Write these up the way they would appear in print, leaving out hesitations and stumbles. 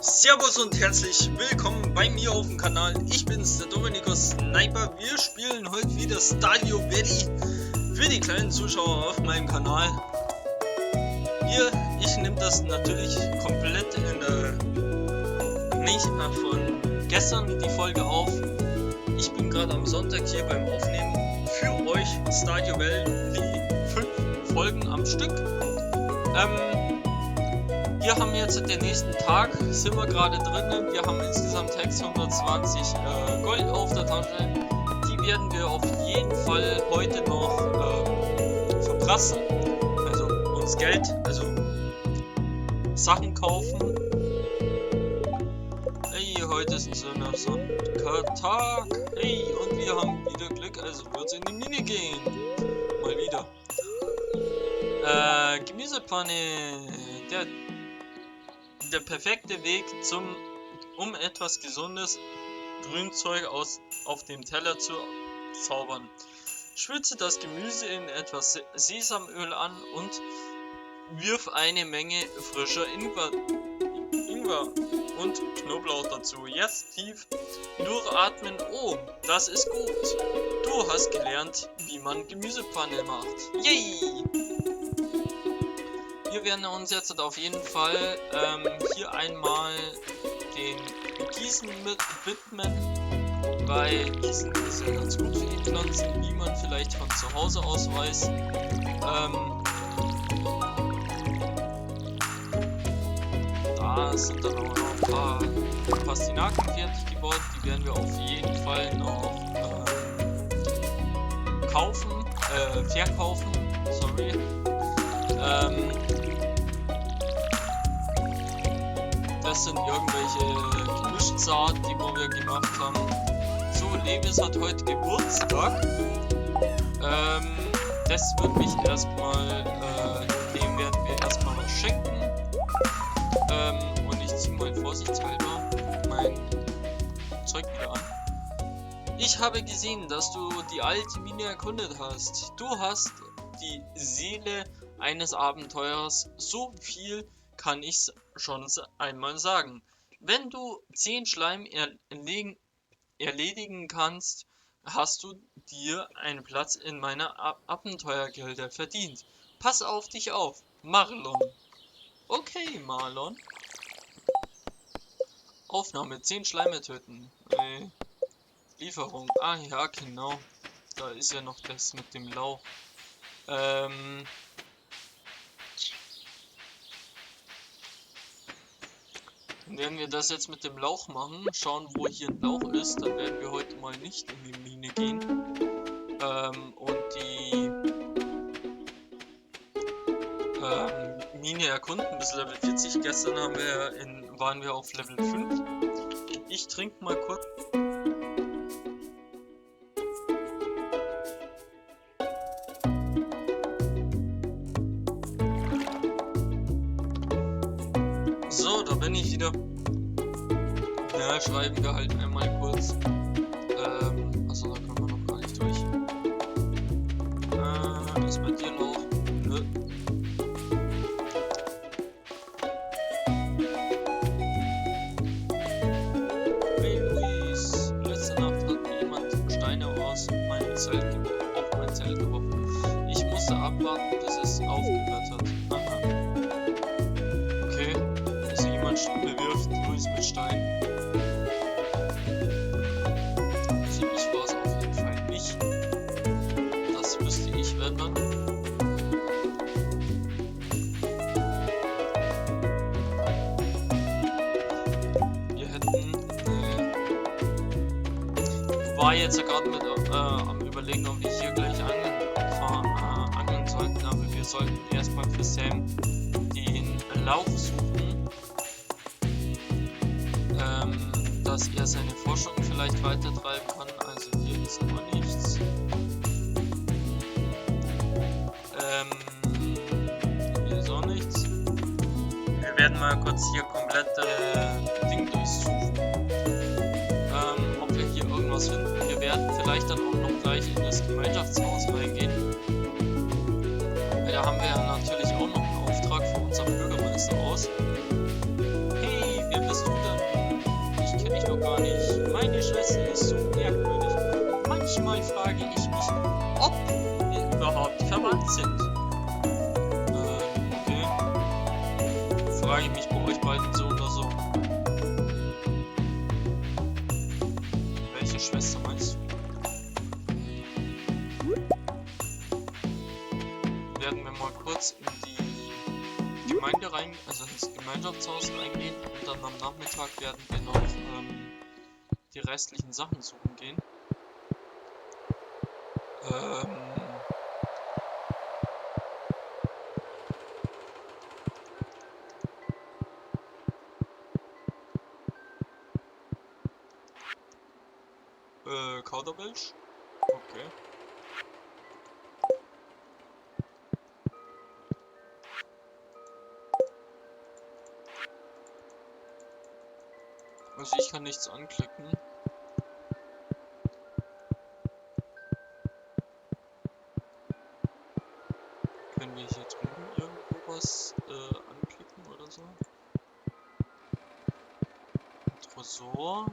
Servus und herzlich willkommen bei mir auf dem Kanal. Ich bin's, der Dominikus Sniper. Wir spielen heute wieder Stardew Valley für die kleinen Zuschauer auf meinem Kanal. Ich nehme das natürlich komplett in der nicht von gestern die Folge auf. Ich bin gerade am Sonntag hier beim Aufnehmen für euch Stardew Valley 5 Folgen am Stück. Wir haben jetzt den nächsten Tag, sind wir gerade drin. Wir haben insgesamt 620 Gold auf der Tasche. Die werden wir auf jeden Fall heute noch verprassen. Also uns Geld, also Sachen kaufen. Hey, heute ist ein Sonntag. Hey, und wir haben wieder Glück, also wird es in die Mine gehen. Mal wieder. Gemüsepfanne. Der perfekte Weg um etwas gesundes Grünzeug auf dem Teller zu zaubern. Schwitze das Gemüse in etwas Sesamöl an und wirf eine Menge frischer Ingwer und Knoblauch dazu. Jetzt tief durchatmen. Oh, das ist gut. Du hast gelernt, wie man Gemüsepfanne macht. Yay! Wir werden uns jetzt auf jeden Fall hier einmal den Gießen widmen, weil Gießen ist ja ganz gut für die Pflanzen, wie man vielleicht von zu Hause aus weiß. Da sind dann auch noch ein paar Pastinaken fertig gebaut, die werden wir auf jeden Fall noch verkaufen, sorry. Das sind irgendwelche Gemischsaat, die wir gemacht haben. So, Levis hat heute Geburtstag. Das wird mich erstmal, dem werden wir erstmal was schenken. Und ich ziehe mal vorsichtshalber mein Zeug wieder an. Ich habe gesehen, dass du die alte Mine erkundet hast. Du hast die Seele eines Abenteurers. So viel kann ich schon einmal sagen. Wenn du 10 Schleim erledigen kannst, hast du dir einen Platz in meiner Abenteuergilde verdient. Pass auf dich auf, Marlon. Okay, Marlon. Aufnahme, 10 Schleime töten. Lieferung. Ah ja, genau. Da ist ja noch das mit dem Lauch. Wenn wir das jetzt mit dem Lauch machen, schauen, wo hier ein Lauch ist, dann werden wir heute mal nicht in die Mine gehen. Und die Mine erkunden bis Level 40. Gestern waren wir auf Level 5. Ich trinke mal kurz. So, da bin ich wieder. Ja, schreiben wir halt einmal kurz. Achso, da können wir noch gar nicht durch. Ist bei dir noch? Nö. Hey Luis, letzte Nacht hat mir jemand Steine aus meinem Zelt geworfen. Ich musste abwarten, bis es aufgehört hat. Aha. Okay, also jemand bewirft Luis mit Steinen. Ich war es auf jeden Fall nicht. Das wüsste ich, wenn dann. Wir hätten. Ich war jetzt ja gerade mit am Überlegen, ob wir hier gleich angeln sollten, aber wir sollten erstmal für Sam den Lauch suchen, dass er seine Forschung vielleicht weitertreiben kann. Also hier ist aber nichts. Hier ist auch nichts. Wir werden mal kurz hier komplett Ding durchsuchen. Ob wir hier irgendwas finden. Wir werden vielleicht dann auch noch gleich in das Gemeinschaftshaus reingehen. Da haben wir ja natürlich auch noch einen Auftrag von unserem Bürgermeister aus. Hey, wer bist du denn? Ich kenne dich noch gar nicht. Meine Schwester ist so merkwürdig. Manchmal frage ich mich, ob wir überhaupt verwandt sind. Okay. Frage ich mich bei euch beiden so oder so. Welche Schwester meinst du? Werden wir mal kurz in die Gemeinde rein, also ins Gemeinschaftshaus reingehen und dann am Nachmittag werden wir noch die restlichen Sachen suchen gehen. Kauderwelsch? Okay. Also ich kann nichts anklicken. Können wir hier drüben irgendwo was anklicken oder so? Tresor?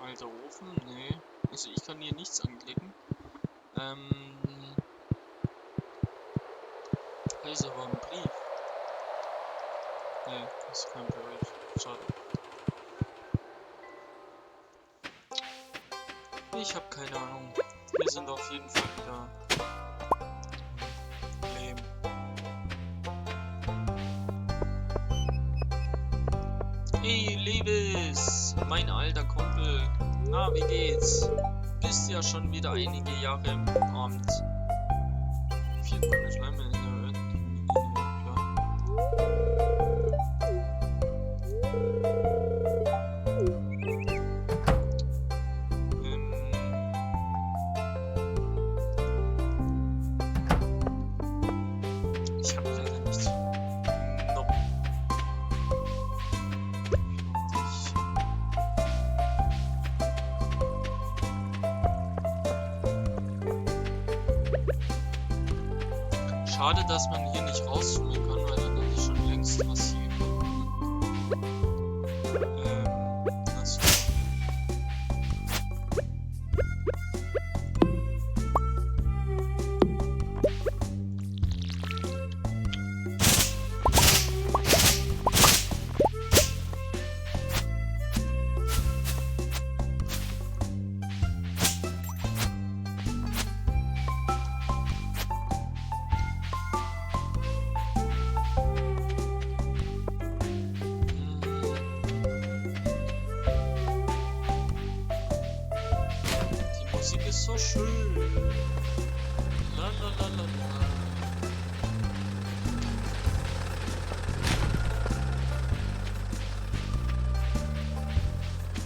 Alter Ofen? Nee. Also ich kann hier nichts anklicken. Da ist aber ein Brief. Nee, das ist kein Brief. Schade. Ich habe keine Ahnung. Wir sind auf jeden Fall wieder lame. Hey, Liebes! Mein alter Kumpel. Na, wie geht's? Bist ja schon wieder einige Jahre im Amt. 4 Gründe Schleime in der örtlichen klar. Ich hab leider nichts. Nope. Schade, dass man hier nicht rauszoomen kann, weil dann hätte ich schon längst was hier gefunden. Das die Musik ist so schön. La la la la la.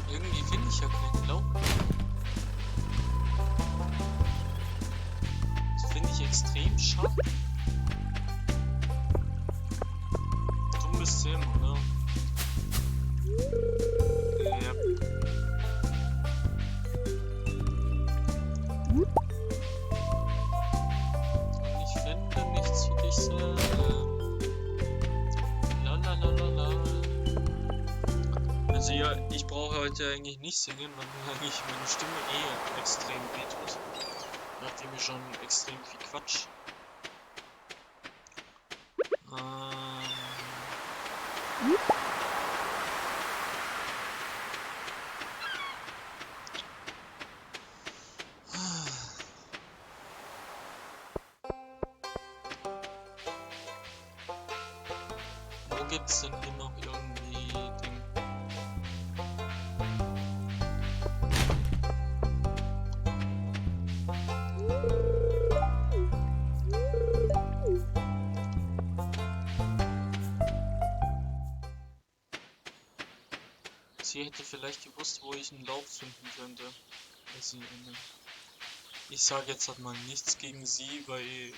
Irgendwie finde ich ja keinen Lauf. Das finde ich extrem schade. Dummes Thema, oder? Ja. Ich finde nichts für dich Lalalala. Also ja, ich brauche heute eigentlich nicht singen, weil mir eigentlich meine Stimme extrem wehtut. Nachdem ich schon extrem viel Quatsch. Wo gibt's denn hier noch irgendwie Ding? Sie hätte vielleicht gewusst, wo ich einen Lauf finden könnte. Ich sage jetzt halt mal nichts gegen sie, weil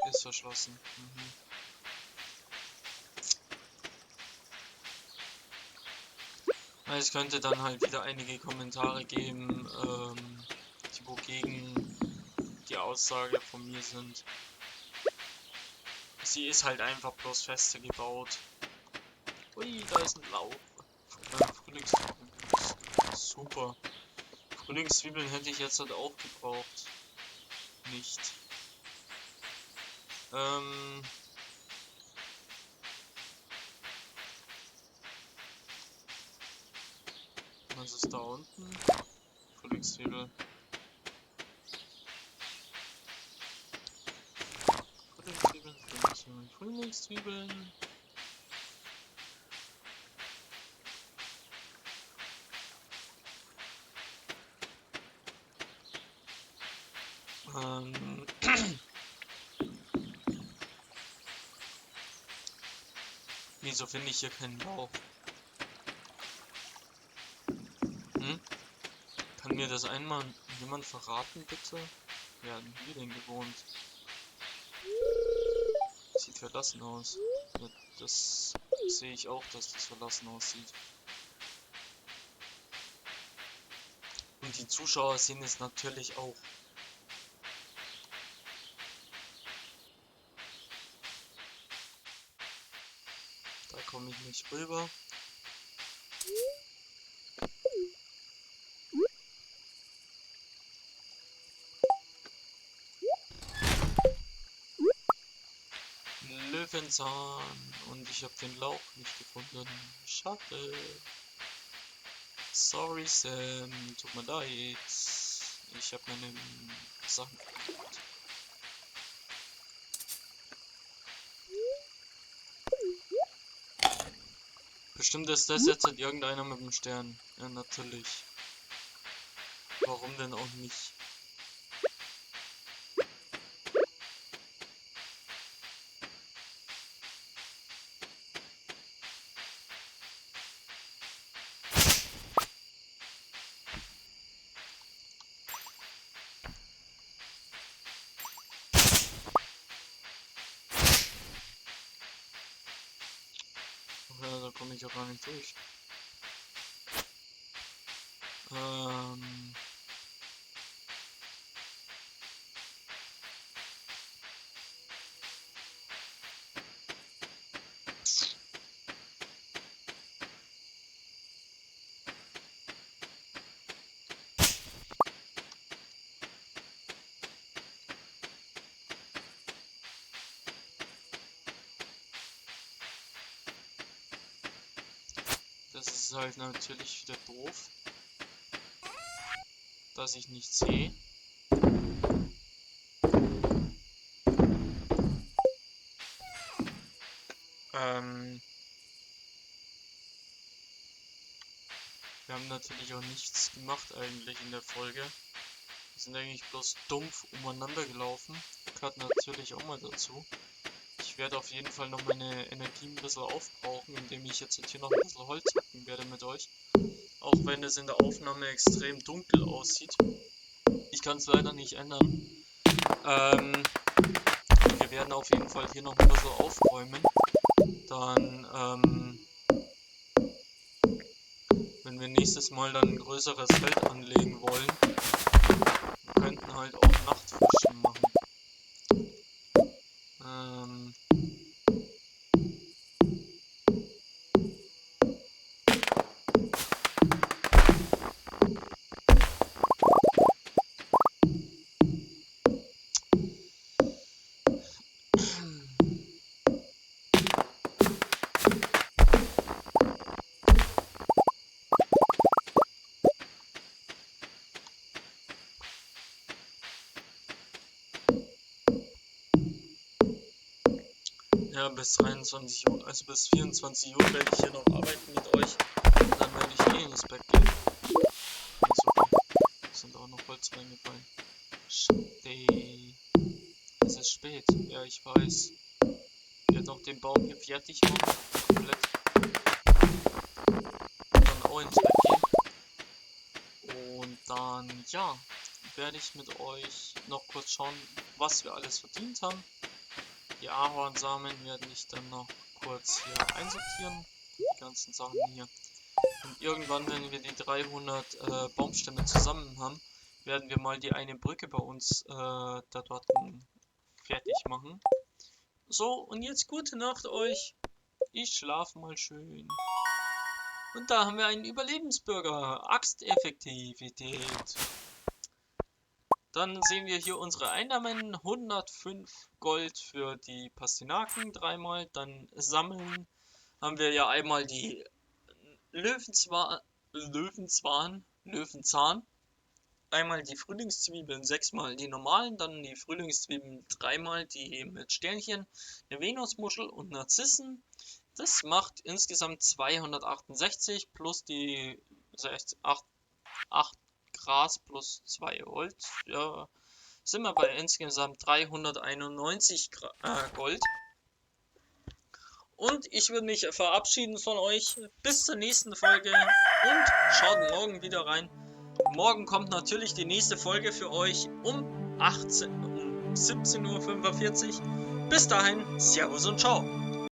ist verschlossen. Es könnte dann halt wieder einige Kommentare geben, die wogegen die Aussage von mir sind. sie ist halt einfach bloß feste gebaut. Ui, da ist ein Lauch. Frühlingszwiebeln. Super. Frühlingszwiebeln hätte ich jetzt halt auch gebraucht. Nicht. Was ist da unten? Frühlingszwiebel. Frühlingszwiebeln, Frühlingszwiebeln, Frühlingszwiebeln. Wieso finde ich hier keinen Lauch? Kann mir das einmal jemand verraten, bitte? Wer hat hier denn gewohnt? Sieht verlassen aus. Ja, das sehe ich auch, dass das verlassen aussieht. Und die Zuschauer sehen es natürlich auch. Da komme ich nicht rüber. Löwenzahn. Und ich habe den Lauch nicht gefunden. Schade. Sorry Sam, tut mir leid. Ich habe meine Sachen vergessen. Bestimmt ist das jetzt halt irgendeiner mit dem Stern. Ja, natürlich. Warum denn auch nicht? Ja, da komme ich ja gar nicht durch. Das ist halt natürlich wieder doof, dass ich nicht sehe. Wir haben natürlich auch nichts gemacht eigentlich in der Folge. Wir sind eigentlich bloß dumpf umeinander gelaufen. Gehört natürlich auch mal dazu. Ich werde auf jeden Fall noch meine Energie ein bisschen aufbrauchen, indem ich jetzt hier noch ein bisschen Holz hacken werde mit euch. Auch wenn es in der Aufnahme extrem dunkel aussieht. Ich kann es leider nicht ändern. Wir werden auf jeden Fall hier noch ein bisschen aufräumen. Dann, wenn wir nächstes Mal dann ein größeres Feld anlegen wollen, wir könnten halt auch Nachtfischen machen. Ja, bis 23 Uhr, also bis 24 Uhr werde ich hier noch arbeiten mit euch. Und dann werde ich ins Bett gehen. Also, es sind auch noch Holz reingefallen. Es ist spät, ja ich weiß. Ich werde noch den Baum hier fertig machen, komplett. Und dann auch ins Bett gehen. Und dann, ja, werde ich mit euch noch kurz schauen, was wir alles verdient haben. Die Ahornsamen werde ich dann noch kurz hier einsortieren. Die ganzen Sachen hier. Und irgendwann, wenn wir die 300 Baumstämme zusammen haben, werden wir mal die eine Brücke bei uns da dort fertig machen. So, und jetzt gute Nacht euch. Ich schlafe mal schön. Und da haben wir einen Überlebensbürger. Axteffektivität. Dann sehen wir hier unsere Einnahmen. 105 Gold für die Pastinaken dreimal. Dann sammeln haben wir ja einmal die Löwenzahn. Einmal die Frühlingszwiebeln, 6-mal die normalen, dann die Frühlingszwiebeln 3-mal, die mit Sternchen, eine Venusmuschel und Narzissen. Das macht insgesamt 268 plus die 8 Gras plus 2 Holz. Ja, sind wir bei insgesamt 391 Gold. Und ich würde mich verabschieden von euch. Bis zur nächsten Folge und schaut morgen wieder rein. Morgen kommt natürlich die nächste Folge für euch um 17:45 Uhr. Bis dahin, Servus und Ciao.